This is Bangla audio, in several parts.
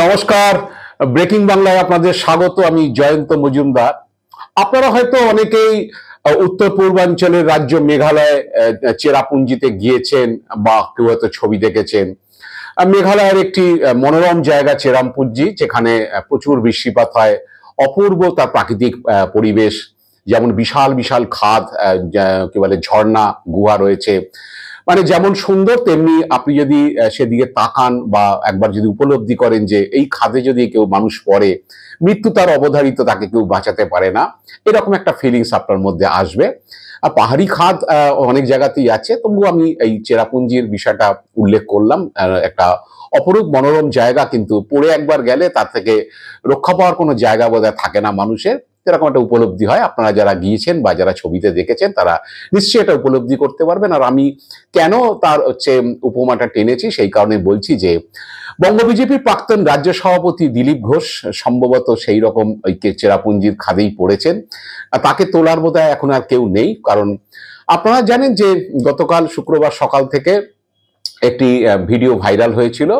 নমস্কার, ব্রেকিং বাংলায় আপনাদের স্বাগত। আমি জয়ন্ত মজুমদার। আপনারা হয়তো অনেকেই উত্তর পূর্বাঞ্চলের রাজ্য মেঘালয় চেরাপুঞ্জিতে গিয়েছেন বা কেউ হয়তো ছবি দেখেছেন। মেঘালয়ের একটি মনোরম জায়গা চেরাপুঞ্জি, যেখানে প্রচুর বৃষ্টিপাত হয়, অপূর্ব তার প্রাকৃতিক পরিবেশ, যেমন বিশাল বিশাল খাদ, কি বলে ঝর্ণা গুহা রয়েছে। মানে যেমন সুন্দর, তেমনি আপনি যদি সেদিকে তাকান বা একবার যদি উপলব্ধি করেন যে এই খাদে যদি কেউ মানুষ পড়ে, মৃত্যু তার অবধারিত, তাকে কেউ বাঁচাতে পারে না, এরকম একটা ফিলিংস আপনার মধ্যে আসবে। আর পাহাড়ি খাদ অনেক জায়গাতেই আছে, তবুও আমি এই চেরাপুঞ্জির বিষয়টা উল্লেখ করলাম। একটা অপরূপ মনোরম জায়গা, কিন্তু পড়ে একবার গেলে তার থেকে রক্ষা পাওয়ার কোনো জায়গা বোধহয় থাকে না মানুষের, এরকম একটা উপলব্ধি হয়। আপনারা যারা গিয়েছেন বা যারা ছবিতে দেখেছেন তারা নিশ্চয়ই এটা উপলব্ধি করতে পারবেন। আর আমি কেন তার উপমাটা টেনেছি সেই কারণে বলছি যে বঙ্গ বিজেপির প্রাক্তন রাজ্য সভাপতি দিলীপ ঘোষ সম্ভবত সেই রকম ওই চেরাপুঞ্জির খাদেই পড়েছেন। তাকে তোলার বোধহয় এখন আর কেউ নেই, কারণ আপনারা জানেন যে গতকাল শুক্রবার সকাল থেকে একটি ভিডিও ভাইরাল হয়েছিল,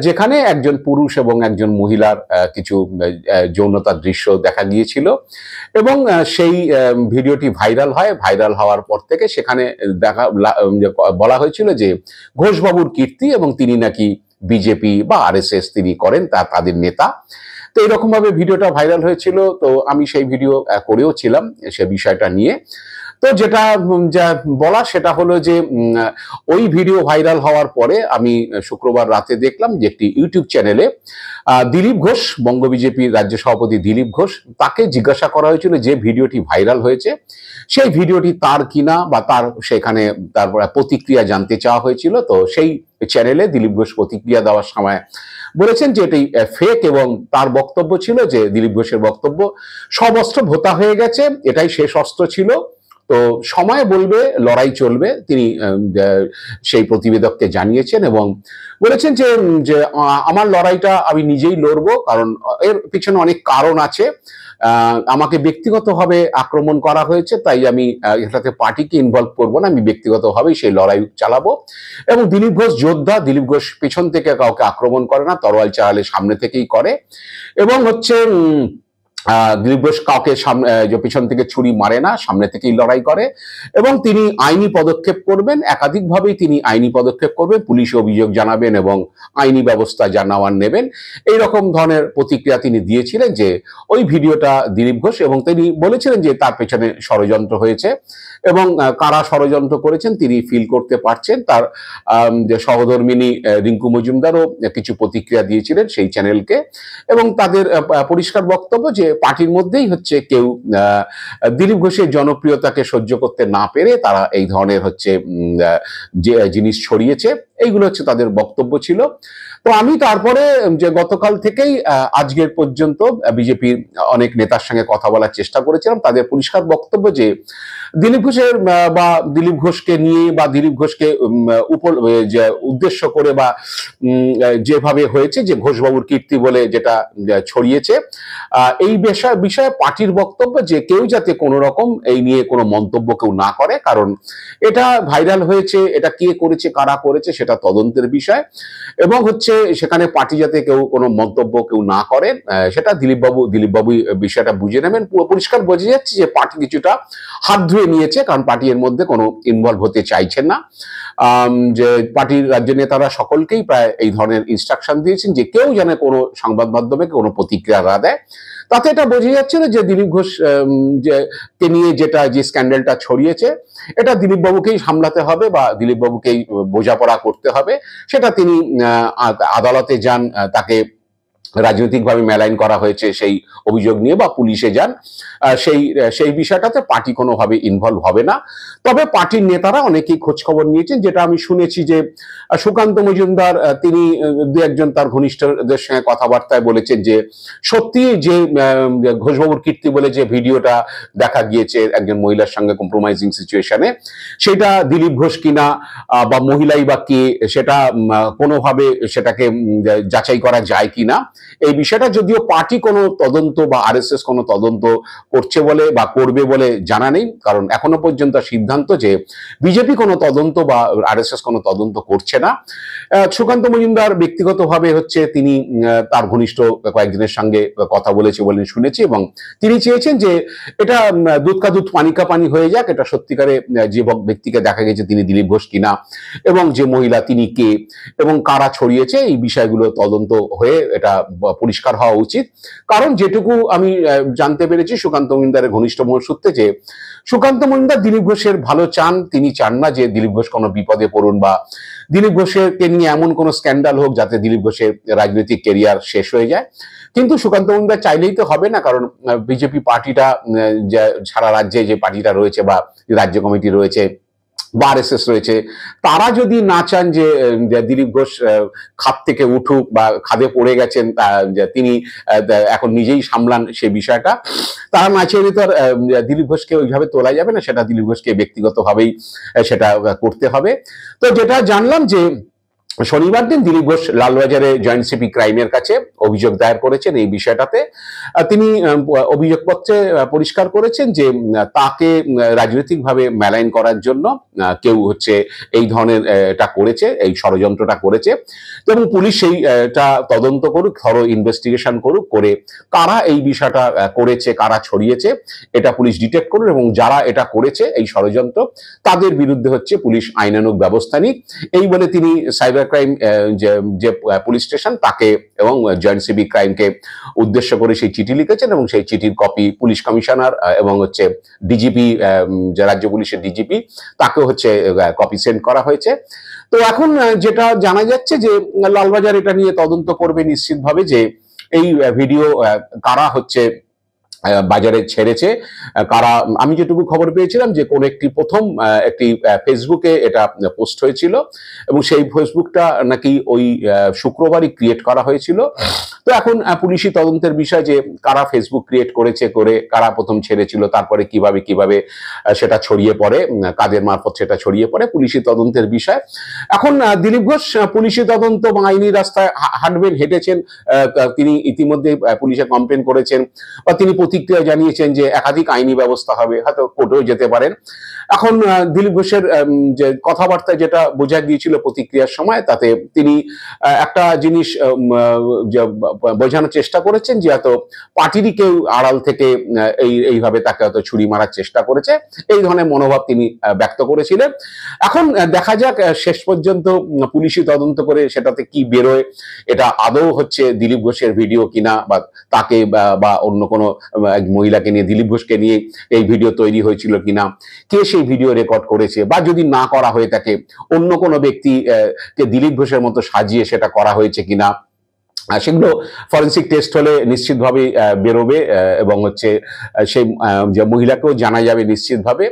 যেখানে একজন পুরুষ এবং একজন মহিলার কিছু যৌনতার দৃশ্য দেখা গিয়েছিল। এবং সেই ভিডিওটি ভাইরাল হয়। ভাইরাল হওয়ার পর থেকে সেখানে বলা হয়েছিল যে ঘোষবাবুর কীর্তি, এবং তিনি নাকি বিজেপি বা আরএসএস তিনি করেন, তাদের নেতা। তো এরকম ভাবে ভিডিওটা ভাইরাল হয়েছিল। তো আমি সেই ভিডিও করেও ছিলাম সে বিষয়টা নিয়ে। তো যেটা যা বলা সেটা হলো যে ওই ভিডিও ভাইরাল হওয়ার পরে আমি শুক্রবার রাতে দেখলাম যে একটি ইউটিউব চ্যানেলে দিলীপ ঘোষ, বঙ্গ বিজেপির রাজ্য সভাপতি দিলীপ ঘোষ, তাকে জিজ্ঞাসা করা হয়েছিল যে ভিডিওটি ভাইরাল হয়েছে সেই ভিডিওটি তার কিনা, বা তার সেখানে তারপর প্রতিক্রিয়া জানতে চাওয়া হয়েছিল। তো সেই চ্যানেলে দিলীপ ঘোষ প্রতিক্রিয়া দেওয়ার সময় বলেছেন যে এটি ফেক, এবং তার বক্তব্য ছিল যে দিলীপ ঘোষের বক্তব্য, সব অস্ত্র ভোতা হয়ে গেছে, এটাই শেষ অস্ত্র ছিল, তো সময় বলবে, লড়াই চলবে। তিনি সেই প্রতিবেদককে জানিয়েছেন এবং বলেছেন যে আমার লড়াইটা আমি নিজেই লড়বো, কারণ এর পিছনে অনেক কারণ আছে। আমাকে ব্যক্তিগতভাবে আক্রমণ করা হয়েছে, তাই আমি এটাতে পার্টিকে ইনভলভ করবো না, আমি ব্যক্তিগতভাবেই সেই লড়াই চালাবো। এবং দিলীপ ঘোষ যোদ্ধা, দিলীপ ঘোষ পিছন থেকে কাউকে আক্রমণ করে না, তরোয়াল চালালে সামনে থেকেই করে। এবং দিলীপ ঘোষ কাউকে পিছন থেকে ছুরি মারে না, সামনে থেকেই লড়াই করে। এবং তিনি আইনি পদক্ষেপ করবেন, একাধিকভাবেই তিনি আইনি পদক্ষেপ করবেন, পুলিশে অভিযোগ জানাবেন এবং আইনি ব্যবস্থা জানাওয়ার নেবেন, এইরকম ধরনের প্রতিক্রিয়া তিনি দিয়েছিলেন যে ওই ভিডিওটা দিলীপ ঘোষ। এবং তিনি বলেছিলেন যে তার পেছনে ষড়যন্ত্র হয়েছে, এবং কারা ষড়যন্ত্র করেছেন তিনি ফিল করতে পারছেন। তার যে সহধর্মিনী রিঙ্কু মজুমদারও কিছু প্রতিক্রিয়া দিয়েছিলেন সেই চ্যানেলকে, এবং তাদের পরিষ্কার বক্তব্য যে পার্টির মধ্যেই কেউ দিলীপ ঘোষের জনপ্রিয়তাকে সহ্য করতে না পেরে তারা এই ধরনের যে জিনিস ছড়িয়েছে, এইগুলো তাদের বক্তব্য ছিল। তো আমি তারপরে যে গতকাল থেকেই আজকের পর্যন্ত বিজেপির অনেক নেতার সঙ্গে কথা বলার চেষ্টা করেছিলাম, তাদের পরিষ্কার বক্তব্য যে দিলীপ ঘোষের বা দিলীপ ঘোষকে নিয়ে বা দিলীপ ঘোষকে উদ্দেশ্য করে বা যেভাবে হয়েছে যে ঘোষবাবুর কীর্তি বলে যেটা ছড়িয়েছে, এই বিষয়ে পার্টির বক্তব্য যে কেউ যাতে কোনো রকম এই নিয়ে কোনো মন্তব্য কেউ না করে, কারণ এটা ভাইরাল হয়েছে, এটা কে করেছে কারা করেছে সেটা তদন্তের বিষয়। এবং সেখানে পার্টি যাতে কেউ কোনো মন্তব্য কেউ না করেন, সেটা দিলীপবাবু বিষয়টা বুঝে নেবেন। পরিষ্কার বোঝা যাচ্ছে যে পার্টি কিছুটা হাত ধুয়ে নিয়েছে, কারণ পার্টি এর মধ্যে কোনো ইনভলভ হতে চাইছেন না। যে পার্টির রাজ্য নেতারা সকলকেই প্রায় এই ধরনের ইনস্ট্রাকশন দিয়েছেন যে কেউ যেন কোনো সংবাদ মাধ্যমে কোনো প্রতিক্রিয়া না দেয়। তাতে এটা বোঝা যাচ্ছিল যে দিলীপ ঘোষ কে নিয়ে যে স্ক্যান্ডালটা ছড়িয়েছে, এটা দিলীপ বাবুকেই সামলাতে হবে বা দিলীপ বাবুকেই বোঝাপড়া করতে হবে। সেটা তিনি আদালতে যান, তাকে রাজনৈতিকভাবে মেলাইন করা হয়েছে সেই অভিযোগ নিয়ে, বা পুলিশে যান, সেই বিষয়টাতে পার্টি কোনোভাবে ইনভলভ হবে না। তবে পার্টির নেতারা অনেকেই খোঁজ খবর নিয়েছেন, যেটা আমি শুনেছি যে সুকান্ত মজুমদার তিনি দু একজন তার ঘনিষ্ঠদের সঙ্গে কথাবার্তায় বলেছেন যে সত্যি যে ঘোষবাবুর কীর্তি বলে যে ভিডিওটা দেখা গিয়েছে একজন মহিলার সঙ্গে কম্প্রোমাইজিং সিচুয়েশনে, সেটা দিলীপ ঘোষ কিনা বা মহিলাই বা কে, সেটা কোনোভাবে সেটাকে যাচাই করা যায় কিনা, এই বিষয়টা যদিও পার্টি কোনো তদন্ত বা আরএসএস কোনো তদন্ত করছে বলে বা করবে বলে জানা নেই, কারণ এখনো পর্যন্ত সিদ্ধান্ত যে বিজেপি কোনো তদন্ত বা আরএসএস কোনো তদন্ত করছে না। সুকান্ত মজুমদার ব্যক্তিগতভাবে হচ্ছে তিনি তার ঘনিষ্ঠ কয়েকজনের সঙ্গে কথা বলেছে বলে শুনেছি, এবং তিনি চেয়েছেন যে এটা দুধ কা দুধ পানি কা পানি হয়ে যাক, এটা সত্যিকারে যে ব্যক্তিকে দেখা গেছে তিনি দিলীপ ঘোষ কিনা, এবং যে মহিলা তিনি কে এবং কারা ছড়িয়েছে, এই বিষয়গুলো তদন্ত হয়ে এটা পরিষ্কার হওয়া উচিত। কারণ যেটুকু আমি জানতে পেরেছি সুকান্ত মজুমদারের ঘনিষ্ঠ সূত্রে, যে সুকান্ত মজুমদার দিলীপ ঘোষের ভালো চান, তিনি চান না যে দিলীপ ঘোষ কোনো বিপদে পড়ুন বা দিলীপ ঘোষকে নিয়ে এমন কোনো স্ক্যান্ডাল হোক যাতে দিলীপ ঘোষের রাজনৈতিক কেরিয়ার শেষ হয়ে যায়। কিন্তু সুকান্ত মজুমদার চাইলেই তো হবে না, কারণ বিজেপি পার্টিটা সারা রাজ্যে যে পার্টিটা রয়েছে বা রাজ্য কমিটি রয়েছে বা আরএসএস রয়েছে, তারা যদি না চান যে দিলীপ ঘোষ খাদ থেকে উঠুক বা খাদে পড়ে গেছেন, তিনি এখন নিজেই সামলান সেই বিষয়টা, তারা না চাইলে তো দিলীপ ঘোষকে ওইভাবে তোলা যাবে না, সেটা দিলীপ ঘোষকে ব্যক্তিগতভাবেই সেটা করতে হবে। তো যেটা জানলাম যে শনিবার দিন দিলীপ ঘোষ লালবাজারে জয়েন্ট সিপি ক্রাইমের কাছে অভিযোগ দায়ের করেছেন এই বিষয়টাতে। তিনি অভিযোগপত্রে পরিষ্কার করেছেন যে তাকে রাজনৈতিকভাবে মেলাইন করার জন্য কেউ হচ্ছে এই ধরনের এটা করেছে, এই ষড়যন্ত্রটা করেছে, এবং পুলিশ সেইটা তদন্ত করুক, থরো ইনভেস্টিগেশন করুক, করে কারা এই বিষয়টা করেছে, কারা ছড়িয়েছে এটা পুলিশ ডিটেক্ট করুন, এবং যারা এটা করেছে এই ষড়যন্ত্র তাদের বিরুদ্ধে হচ্ছে পুলিশ আইনানুগ ব্যবস্থা নিক, এই বলে তিনি সাইবার ক্রাইম যে পুলিশ স্টেশন তাকে এবং জয়েন্ট সিভিক ক্রাইমকে উদ্দেশ্য করে সেই চিঠি লিখেছেন, এবং সেই চিঠির কপি পুলিশ কমিশনার এবং হচ্ছে ডিজিপি, যে রাজ্য পুলিশের ডিজিপি, তাকেও হচ্ছে কপি সেন্ড করা হয়েছে। তো এখন যেটা জানা যাচ্ছে যে লালবাজার এটা নিয়ে তদন্ত করবে নিশ্চিতভাবে, যে এই ভিডিও কারা হচ্ছে বাজারে ছেড়েছে, কারা। আমি যেটুকু খবর পেয়েছিলাম যে কোন একটি প্রথম একটি ফেসবুকে এটা পোস্ট হয়েছিল, এবং সেই ফেসবুকটা নাকি ওই শুক্রবারই ক্রিয়েট করা হয়েছিল। তো এখন পুলিশি তদন্তের বিষয় যে কারা ফেসবুক ক্রিয়েট করেছে, করে কারা প্রথম ছেড়েছিল, তারপরে কিভাবে কিভাবে সেটা ছড়িয়ে পড়ে, কাদের মারফত সেটা ছড়িয়ে পড়ে, পুলিশি তদন্তের বিষয়। এখন দিলীপ ঘোষ পুলিশি তদন্ত বা আইনি রাস্তায় হাঁটবেন, হেঁটেছেন, তিনি ইতিমধ্যে পুলিশে কমপ্লেন করেছেন বা তিনি প্রতিক্রিয়া জানিয়েছেন যে একাধিক আইনি ব্যবস্থা হবে, হয়তো কোর্টেও যেতে পারেন। এখন দিলীপ ঘোষের যে কথাবার্তায় যেটা বোঝা গিয়েছিল প্রতিক্রিয়ার সময়, তাতে তিনি একটা জিনিস বোঝানোর চেষ্টা করেছেন যে হয়তো পার্টিরই কেউ আড়াল থেকে এইভাবে তাকে হয়তো ছুরি মারার চেষ্টা করেছে, এই ধরনের মনোভাব তিনি ব্যক্ত করেছিলেন। এখন দেখা যাক শেষ পর্যন্ত পুলিশি তদন্ত করে সেটাতে কি বেরোয়, এটা আদৌ হচ্ছে দিলীপ ঘোষের ভিডিও কিনা, বা তাকে বা অন্য কোনো মহিলাকে নিয়ে, দিলীপ ঘোষকে নিয়ে এই ভিডিও তৈরি হয়েছিল কিনা, কে সেই ভিডিও রেকর্ড করেছে, বা যদি না করা হয়ে থাকে অন্য কোনো ব্যক্তি কে দিলীপ ঘোষের মতো সাজিয়ে সেটা করা হয়েছে কিনা, সেগুলো ফরেন্সিক টেস্ট হলে নিশ্চিতভাবে বেরোবে, এবং হচ্ছে সেই যে মহিলাকেও জানা যাবে নিশ্চিতভাবে।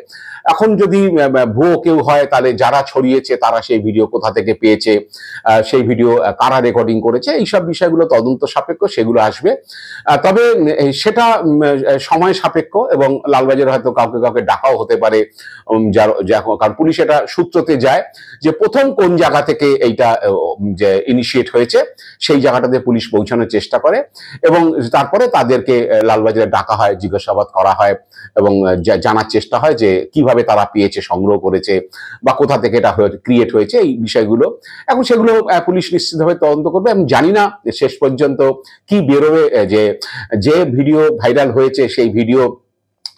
এখন যদি ভুয়ো কেউ হয়, তাহলে যারা ছড়িয়েছে তারা সেই ভিডিও কোথা থেকে পেয়েছে, সেই ভিডিও কারা রেকর্ডিং করেছে, এইসব বিষয়গুলো তদন্ত সাপেক্ষ, সেগুলো আসবে। তবে সেটা সময় সাপেক্ষ, এবং লালবাজারে হয়তো কাউকে কাউকে ডাকাও হতে পারে, কারণ পুলিশ এটা সূত্রতে যায় যে প্রথম কোন জায়গা থেকে এইটা যে ইনিশিয়েট হয়েছে সেই জায়গাটাতে পুলিশ পৌঁছানোর চেষ্টা করে, এবং তারপরে তাদেরকে লালবাজারে ডাকা হয়, জিজ্ঞাসাবাদ করা হয়, এবং জানার চেষ্টা হয় যে কিভাবে তারা পেয়েছে, সংগ্রহ করেছে, বা কোথা থেকে এটা ক্রিয়েট হয়েছে, এই বিষয়গুলো। এখন সেগুলো পুলিশ নিশ্চিতভাবে তদন্ত করবে। আমি জানি না শেষ পর্যন্ত কি বেরোবে, যে ভিডিও ভাইরাল হয়েছে সেই ভিডিও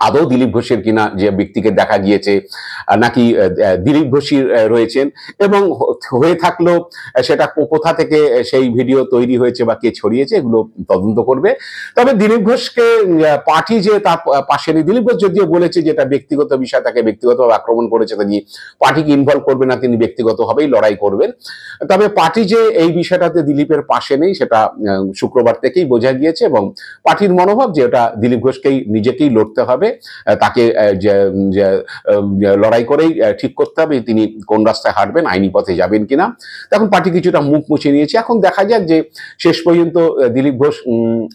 আদৌ দিলীপ ঘোষের কিনা, যে ব্যক্তিকে দেখা গিয়েছে, নাকি দিলীপ ঘোষই রয়েছেন, এবং হয়ে থাকলেও সেটা কোথা থেকে সেই ভিডিও তৈরি হয়েছে বা কে ছড়িয়েছে, এগুলো তদন্ত করবে। তবে দিলীপ ঘোষকে পার্টি যে তার পাশে নেই, দিলীপ ঘোষ যদিও বলেছে যে এটা ব্যক্তিগত বিষয়, তাকে ব্যক্তিগতভাবে আক্রমণ করেছে, তিনি পার্টিকে ইনভলভ করবে না, তিনি ব্যক্তিগতভাবেই লড়াই করবেন। তবে পার্টি যে এই বিষয়টাতে দিলীপের পাশে নেই সেটা শুক্রবার থেকেই বোঝা গিয়েছে, এবং পার্টির মনোভাব যে ওটা দিলীপ ঘোষকেই নিজেকেই লড়তে হবে, হবে। তাকে লড়াই করেই ঠিক করতে হবে তিনি কোন রাস্তায় হাঁটবেন, আইনি পথে যাবেন কিনা। তখন পার্টি কিছুটা মুখ মুছে নিয়েছে। এখন দেখা যাক যে শেষ পর্যন্ত দিলীপ ঘোষ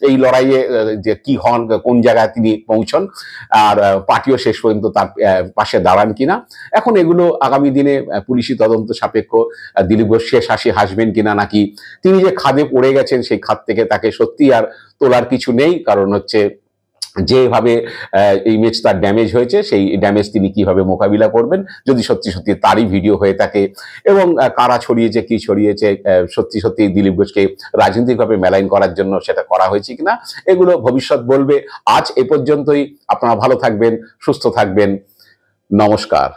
এই লড়াইয়ে যে কি হন, কোন জায়গায় তিনি পৌঁছন, আর পার্টিও শেষ পর্যন্ত তার পাশে দাঁড়ান কিনা। এখন এগুলো আগামী দিনে পুলিশি তদন্ত সাপেক্ষ। দিলীপ ঘোষ শেষ হাসি হাসবেন কিনা, নাকি তিনি যে খাদে পড়ে গেছেন সেই খাদ থেকে তাকে সত্যি আর তোলার কিছু নেই, কারণ হচ্ছে যেভাবে ইমেজ তার ড্যামেজ হয়েছে সেই ড্যামেজ তিনি কিভাবে মোকাবিলা করবেন, যদি সত্যি সত্যি তারই ভিডিও হয়ে থাকে এবং কারা ছড়িয়েছে কি ছড়িয়েছে, সত্যি সত্যি দিলীপ ঘোষকে রাজনৈতিকভাবে মেলাইন করার জন্য সেটা করা হয়েছে কিনা, এগুলো ভবিষ্যৎ বলবে। আজ এ পর্যন্তই। আপনারা ভালো থাকবেন, সুস্থ থাকবেন। নমস্কার।